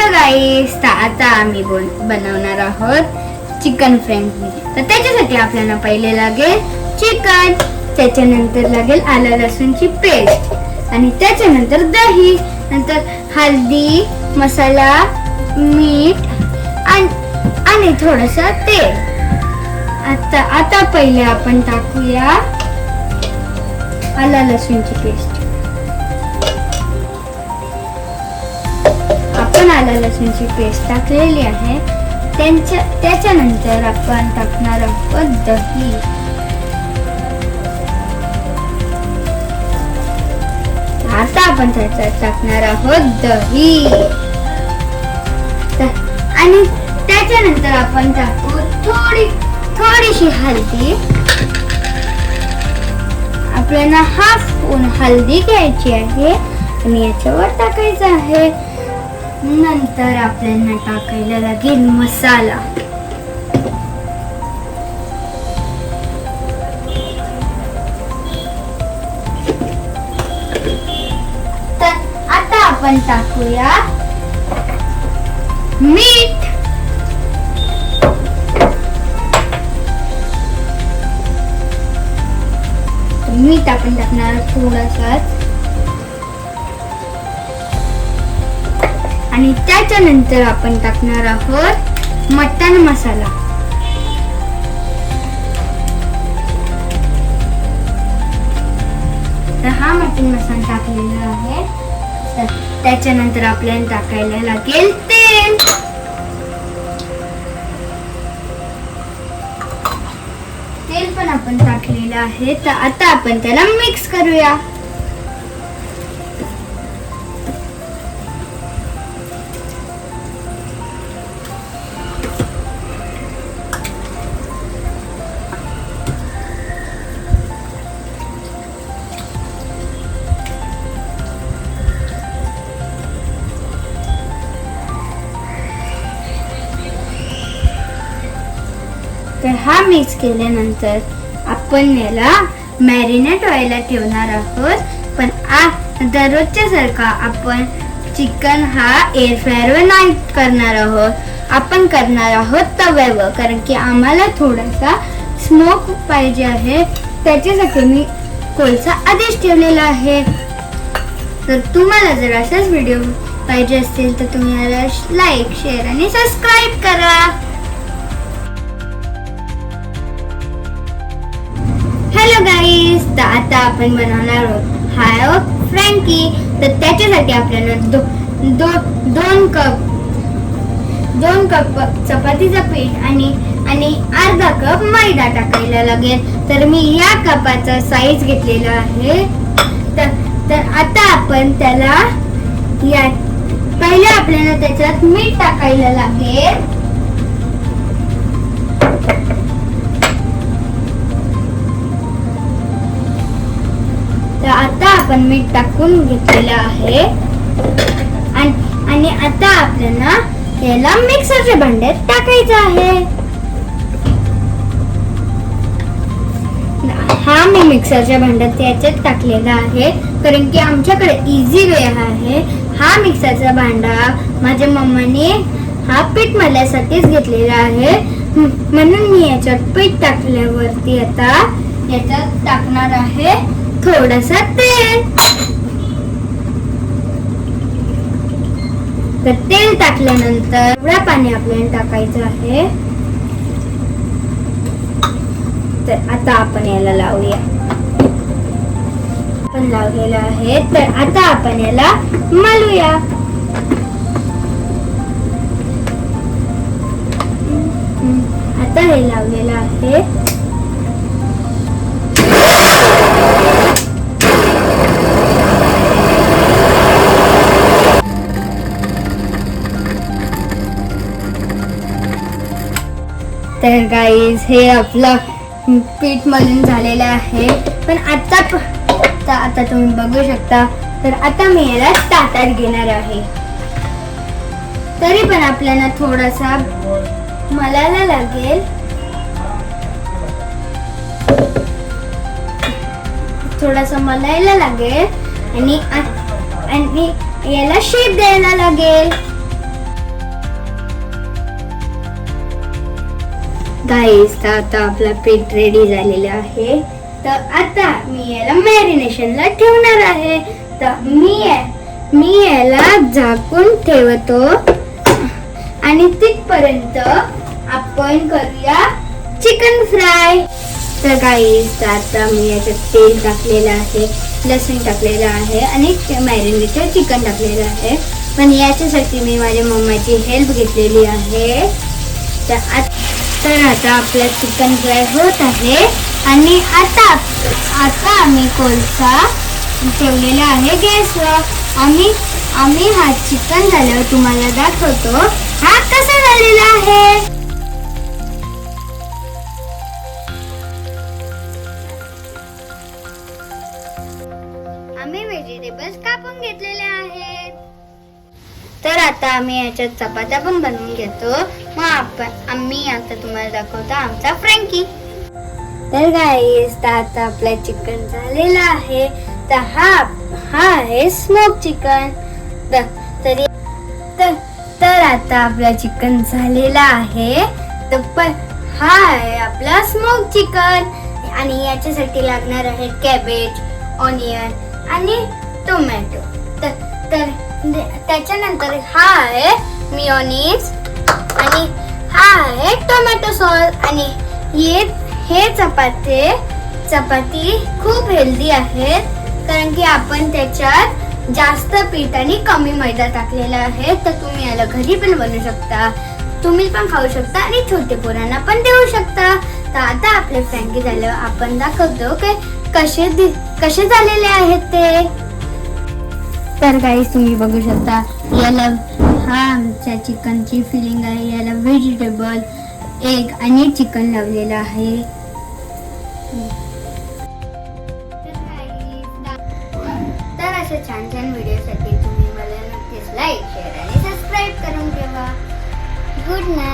Hello गाईस, तर आता आम्ही बनवणार आहोत चिकन फ्रेंकी. तर त्याच्यासाठी आपल्याला पहिले लागेल चिकन, त्याच्यानंतर लागेल आलं लसूणची पेस्ट आणि त्याच्यानंतर दही, नंतर हळदी, मसाला, मीठ आणि थोडंसं तेल. आता पहिले आपण टाकूया आलं लसूणची पेस्ट. आपण आलं लसूणची पेस्ट टाकलेली आहे. त्याच्यानंतर आपण टाकणार आहोत दही. आता आपण त्याच्यात टाकणार आहोत दही आणि त्याच्यानंतर आपण टाकू थोडीशी हळदी. आपल्याला हाफ स्पून हळदी घ्यायची आहे आणि याच्यावर टाकायचं आहे. नंतर आपल्याला टाकायला लागेल मसाला. तर आता आपण टाकूया मीठ. मीठ आपण टाकणार थोडंसं आणि त्याच्यानंतर आपण टाकणार आहोत मटन मसाला. तर हा मटन मसाला टाकलेला आहे. तर त्याच्यानंतर आपल्याला टाकायला लागेल तेल. तेल पण आपण टाकलेलं आहे. तर आता आपण त्याला मिक्स करूया. तर हा मिक्स केल्यानंतर आपण याला मॅरिनेट व्हायला ठेवणार आहोत. पण दररोजच्या सारखा आपण चिकन हा एअर फ्रायरवर नाही करणार आहोत. आपण करणार आहोत तव्यावर, कारण की आम्हाला थोडासा स्मोक पाहिजे आहे. त्याच्यासाठी मी कोळसा आधीच ठेवलेला आहे. तर तुम्हाला जर असाच व्हिडिओ पाहिजे असतील तर तुम्ही याला लाईक, शेअर आणि सबस्क्राईब करा. हॅलो गाईस, तर आता आपण बनवणार आहोत फ्रँकी. तर त्याच्यासाठी आपल्याला दोन कप चपातीचं पीठ आणि अर्धा कप मैदा टाकायला लागेल. तर मी या कपाचा साईज घेतलेला आहे. तर आता आपण त्याला पहिले आपल्याला त्याच्यात मीठ टाकायला लागेल. तर आता आपण मीठ टाकून घेतलेलं आहे आणि आता आपल्याला याला मिक्सरच्या भांड्यात टाकायचं आहे. हा मी मिक्सरच्या भांड्यात याच्यात टाकलेला आहे, कारण की आमच्याकडे इझी वे आहे. हा मिक्सरचा भांडा माझ्या मम्मीने हा पीठ मळण्यासाठीच घेतलेला आहे, म्हणून मी याच्यात पीठ टाकल्यावरती आता याच्यात टाकणार आहे थोडंसं तेल. तर तेल टाकल्यानंतर एवढा पाणी आपल्याला टाकायचं आहे. तर आता आपण याला लावूया. आपण लावलेलं आहे. तर आता आपण याला मळूया. आता हे लावलेलं आहे. तर गाईज, हे आपलं पीठ मळून झालेलं आहे. पण आता तुम्ही बघू शकता. तर आता मी याला ताटात घेणार आहे. तरी पण आपल्याला थोडासा मळायला लागेल. थोडासा मलायला लागेल आणि याला शेप द्यायला लागेल. गाईस तर आता आपला पीठ रेडी झालेला आहे. तर आता मी याला मॅरिनेशनला ठेवणार आहे. तर मी याला झाकून ठेवतो आणि तिथपर्यंत आपण करूया चिकन फ्राय. तर गाईस आता मी याच्यात तेल टाकलेलं आहे, लसूण टाकलेलं आहे आणि मॅरिनेटेड चिकन टाकलेलं आहे. पण याच्यासाठी मी माझ्या मम्माची हेल्प घेतलेली आहे. तर आता आपलं चिकन फ्राय होत आहे आणि आता आम्ही कोळसा ठेवलेला आहे गॅसवर. आम्ही हा चिकन झाल्यावर तुम्हाला दाखवतो हा कसा झालेला आहे. आम्ही व्हेजिटेबल्स कापून घेतलेले आहेत. तर आता आम्ही याच्यात चपात्या पण बनवून घेतो. मग आम्ही आता तुम्हाला दाखवतो आमचा फ्रँकी. तर गाईस आता आपला चिकन झालेला आहे. तर हा आहे स्मोक चिकन. तर आता आपला चिकन झालेला आहे. तर हा आहे आपला स्मोक चिकन आणि याच्यासाठी लागणार आहे कॅबेज, ऑनियन आणि टोमॅटो. तर त्याच्यानंतर हा आहे मियोनीज आणि हा आहे टोमॅटो सॉस. आणि हे चपाती खूप हेल्दी आहेत कारण की आपण त्याच्यात जास्त पीठ आणि कमी मैदा टाकलेला आहे. तर तुम्ही याला घरी पण बनवू शकता, तुम्ही पण खाऊ शकता आणि छोटे पोरांना पण देऊ शकता. तर आता आपले फ्रँकी झालं आपण दाखवतो की कसे झालेले आहेत ते. तर गाईस तुम्ही बघू शकता याला हा आमच्या चिकनची फिलिंग आहे. याला व्हेजिटेबल, एग आणि चिकन लावलेलं आहे. तर अशा छान छान व्हिडिओसाठी तुम्ही मला नक्कीच लाईक, शेअर आणि सबस्क्राईब करून ठेवा. Good night.